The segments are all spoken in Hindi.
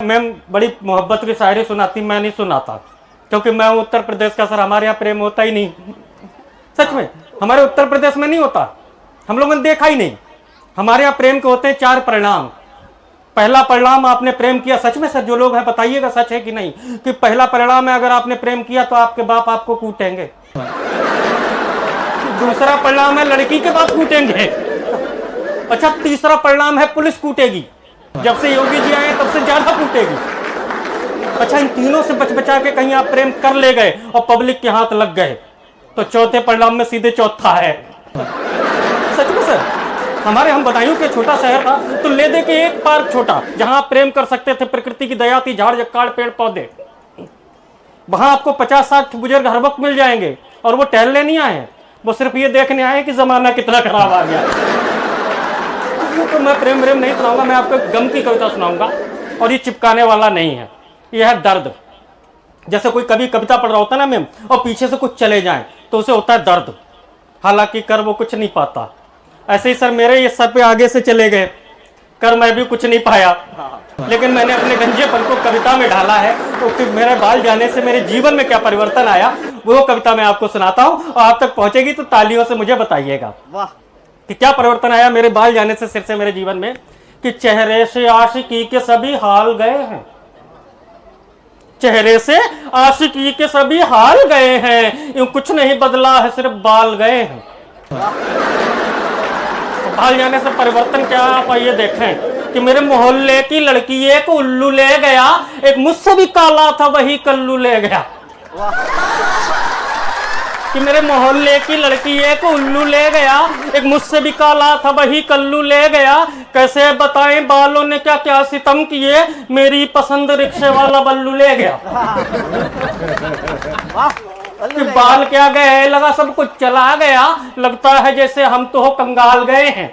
मैम बड़ी मोहब्बत की शायरी सुनाती, मैं नहीं सुनाता क्योंकि मैं उत्तर प्रदेश का सर, हमारे यहाँ प्रेम होता ही नहीं। सच में हमारे उत्तर प्रदेश में नहीं होता, हम लोगों ने देखा ही नहीं। हमारे यहाँ प्रेम के होते हैं 4 परिणाम। पहला परिणाम, आपने प्रेम किया, सच में सर जो लोग हैं बताइएगा सच है कि नहीं, कि पहला परिणाम है अगर आपने प्रेम किया तो आपके बाप आपको कूटेंगे। दूसरा परिणाम है लड़की के बाप कूटेंगे। अच्छा, तीसरा परिणाम है पुलिस कूटेगी, जब से योगी जी आए तब से ज्यादा कूटेगी। अच्छा, इन तीनों से बच बचा के कहीं आप प्रेम कर ले गए और पब्लिक के हाथ लग गए तो चौथे परिणाम में सीधे चौथा है। सच में सर, हमारे हम बदायूं के छोटा शहर था तो ले दे के एक पार्क छोटा जहां आप प्रेम कर सकते थे, प्रकृति की दया थी, झाड़ जक्काड़ पेड़ पौधे, वहां आपको 50-60 बुजुर्ग हर वक्त मिल जाएंगे और वो टहलने नहीं आए, वो सिर्फ ये देखने आए कि जमाना कितना खराब आ गया। तो मैं प्रेम नहीं सुनाऊंगा, मैं आपको गम की कविता सुनाऊंगा और ये चिपकाने वाला नहीं है, ये है दर्द। जैसे कोई कभी कविता पढ़ रहा होता है ना मैम और पीछे से कुछ चले जाए तो उसे होता है दर्द, हालांकि कर वो कुछ नहीं पाता। ऐसे ही सर मेरे ये सर पे आगे से चले गए, कर मैं भी कुछ नहीं पाया, लेकिन मैंने अपने गंजेपन को कविता में ढाला है। तो मेरे बाल जाने से मेरे जीवन में क्या परिवर्तन आया वो कविता मैं आपको सुनाता हूँ और आप तक पहुंचेगी तो तालियों से मुझे बताइएगा कि क्या परिवर्तन आया मेरे बाल जाने से सिर से मेरे जीवन में। कि चेहरे से आशिकी के सभी हाल गए हैं, चेहरे से आशिकी के सभी हाल गए हैं, यूं कुछ नहीं बदला है सिर्फ बाल गए हैं। बाल जाने से परिवर्तन क्या आप ये देखें कि मेरे मोहल्ले की लड़की एक उल्लू ले गया, एक मुझसे भी काला था वही कल्लू ले गया। कि मेरे मोहल्ले की लड़की एक उल्लू ले गया, एक मुझसे भी काला था वही कल्लू ले गया। कैसे बताएं बालों ने क्या क्या सितम किए, मेरी पसंद रिक्शे वाला बल्लू ले गया। कि बाल क्या गए, लगा सब कुछ चला गया, लगता है जैसे हम तो कंगाल गए हैं।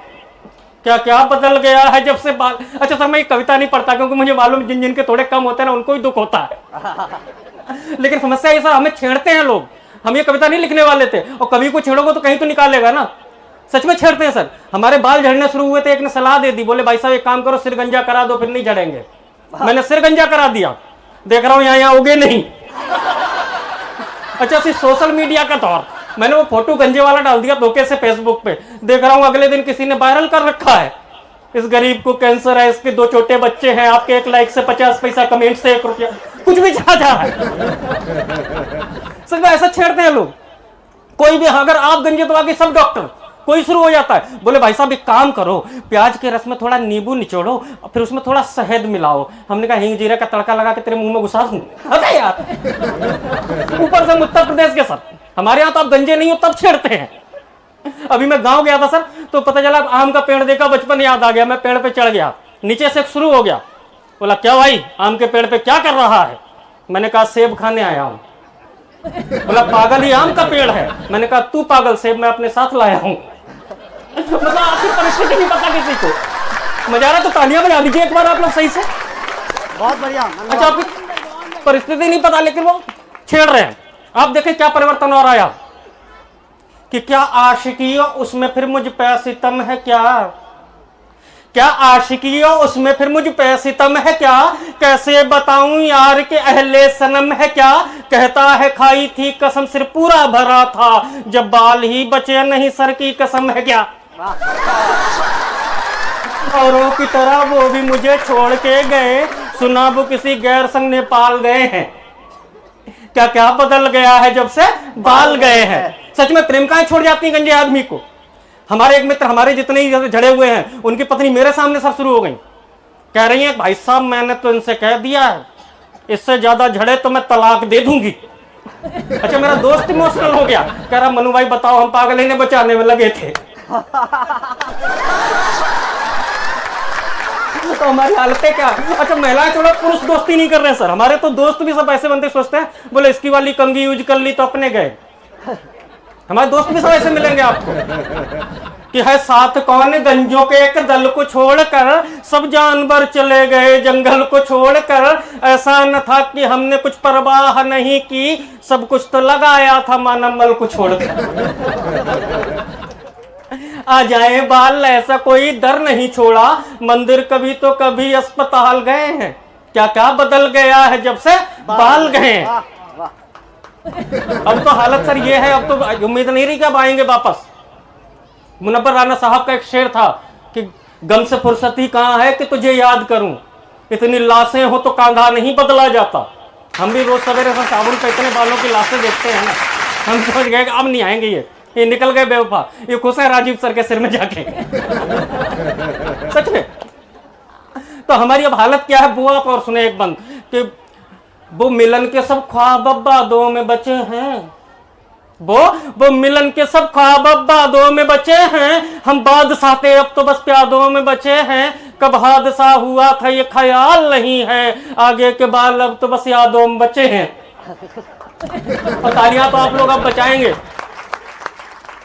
क्या क्या बदल गया है जब से बाल। अच्छा सर मैं ये कविता नहीं पढ़ता क्योंकि मुझे मालूम जिन जिनके थोड़े कम होते हैं ना उनको ही दुख होता है। लेकिन समस्या ये सर हमें छेड़ते हैं लोग, हम ये कविता नहीं लिखने वाले थे और कभी को छेड़ोगे तो कहीं तो निकालेगा ना। सच में छेड़ते हैं सर। हमारे बाल झड़ने शुरू हुए थे, एक ने सलाह दे दी, बोले भाई साहब एक काम करो सिर गंजा करा दो फिर नहीं झड़ेंगे। मैंने सिर गंजा करा दिया, देख रहा हूं यहाँ उगे नहीं। अच्छा सिर्फ सोशल मीडिया का दौर, मैंने वो फोटो गंजे वाला डाल दिया धोखे से फेसबुक पे, देख रहा हूं अगले दिन किसी ने वायरल कर रखा है, इस गरीब को कैंसर है, इसके 2 छोटे बच्चे हैं, आपके 1 लाइक से 50 पैसा, कमेंट से 1 रुपया, कुछ भी जा रहा है। सच में ऐसा छेड़ते हैं लोग। कोई भी अगर आप गंजे तो आगे सब डॉक्टर कोई शुरू हो जाता है, बोले भाई साहब एक काम करो प्याज के रस में थोड़ा नींबू निचोड़ो और फिर उसमें थोड़ा शहद मिलाओ। हमने कहा हींग जीरा का तड़का लगा के तेरे मुंह में घुसा दूं। अरे यार ऊपर से उत्तर प्रदेश के सर, हमारे यहाँ तो आप गंजे नहीं हो तब छेड़ते हैं। अभी मैं गांव गया था सर तो पता चला आम का पेड़ देखा, बचपन याद आ गया, मैं पेड़ पे चढ़ गया, नीचे से शुरू हो गया, बोला क्या भाई आम के पेड़ पे क्या कर रहा है। मैंने कहा सेब खाने आया हूं। बोला पागल ही आम का पेड़ है। मैंने कहा तू पागल, सेब मैं अपने साथ लाया हूं। मतलब आपकी परिस्थिति नहीं पता किसी को। मजा आ रहा तो तालियां बजा दीजिए एक बार आप लोग सही से। बहुत बढ़िया। अच्छा आपकी परिस्थिति नहीं पता लेकिन वो छेड़ रहे हैं। आप देखें क्या परिवर्तन हो रहा है कि क्या आशिकी हो उसमें फिर मुझ पे सितम है क्या, क्या आशिकी हो उसमें फिर मुझ पे सितम है क्या, कैसे बताऊं यार के अहले सनम है क्या। कहता है खाई थी कसम सिर पूरा भरा था, जब बाल ही बचे नहीं सर की कसम है क्या। औरों की तरह वो भी मुझे छोड़ के गए, सुना वो किसी गैर संग नेपाल गए हैं। क्या क्या बदल गया है जब से बाल गए हैं। सच में प्रेमिकाएं छोड़ जाती हैं गंजे आदमी को। हमारे एक मित्र हमारे जितने ही झड़े हुए हैं उनकी पत्नी मेरे सामने सर शुरू हो गई, कह रही है भाई साहब मैंने तो इनसे कह दिया है इससे ज्यादा झड़े तो मैं तलाक दे दूंगी। अच्छा मेरा दोस्त इमोशनल हो गया, कह रहा मनु भाई बताओ हम पागल इन्हें बचाने में लगे थे। तो हमारी हालतें क्या। अच्छा महिलाएं थोड़ा पुरुष दोस्ती नहीं कर रहे हैं सर, हमारे तो दोस्त भी सब ऐसे बनते सोचते हैं, बोले इसकी वाली कंघी यूज कर ली तो अपने गए। हमारे दोस्त भी सब ऐसे मिलेंगे आपको कि है साथ कौन गंजों के एक दल को छोड़कर सब जानवर चले गए जंगल को छोड़कर। ऐसा न था कि हमने कुछ परवाह नहीं की, सब कुछ तो लगाया था मानमल को छोड़कर। आ जाए बाल ऐसा कोई डर नहीं छोड़ा, मंदिर कभी तो कभी अस्पताल गए हैं। क्या क्या बदल गया है जब से बाल गए। अब तो हालत सर ये है, अब तो उम्मीद नहीं रही कि अब आएंगे वापस। मुनव्वर राना साहब का एक शेर था कि गम से फुर्सत ही कहाँ है कि तुझे याद करूं, इतनी लाशें हो तो कांधा नहीं बदला जाता। हम भी रोज सवेरे से साबुन पे इतने बालों की लाशें देखते हैं ना, हम समझ गए कि अब नहीं आएंगे ये निकल गए बेवफा, ये खुश है राजीव सर के सिर में जाके। सच में। तो हमारी अब हालत क्या है बुआ, और सुने एक बंद कि वो मिलन के सब ख्वाब बादों में बचे हैं, वो मिलन के सब ख्वाब बादों में बचे हैं, हम बादशाह थे अब तो बस प्यादों में बचे हैं, कब हादसा हुआ था ये ख्याल नहीं है, आगे के बाल अब तो बस यादों में बचे हैं। और तालियां तो आप लोग अब बचाएंगे,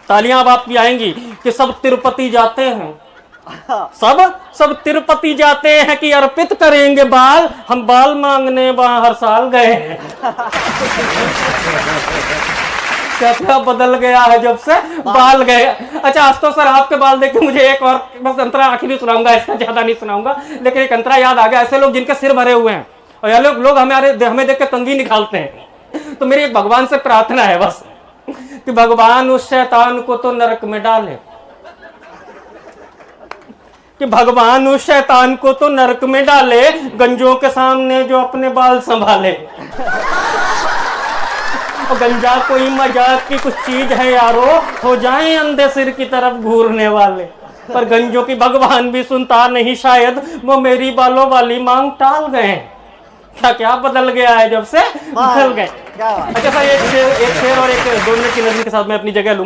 तालियां अब आपकी आएंगी कि सब तिरुपति जाते हैं, सब तिरुपति जाते हैं कि अर्पित करेंगे बाल, हम बाल मांगने वहां हर साल गए हैं। क्या बदल गया है जब से बाल गए। अच्छा आज तो सर आपके बाल देख के मुझे एक और बस अंतरा आखिरी सुनाऊंगा, इसका ज्यादा नहीं सुनाऊंगा, लेकिन एक अंतरा याद आ गया। ऐसे लोग जिनके सिर भरे हुए हैं और ये लोग हमें देख के तंगी निकालते हैं, तो मेरी एक भगवान से प्रार्थना है बस कि भगवान उस शैतान को तो नरक में डाले, कि भगवान उस शैतान को तो नरक में डाले, गंजों के सामने जो अपने बाल संभाले। गंजा कोई मजाक की कुछ चीज है यारो, हो जाएं अंधे सिर की तरफ घूरने वाले, पर गंजों की भगवान भी सुनता नहीं शायद, वो मेरी बालों वाली मांग टाल गए। क्या बदल गया है जब से बदल गए। अच्छा सर एक शेर और एक 2 मिनट की नज़र के साथ मैं अपनी जगह लूंगा।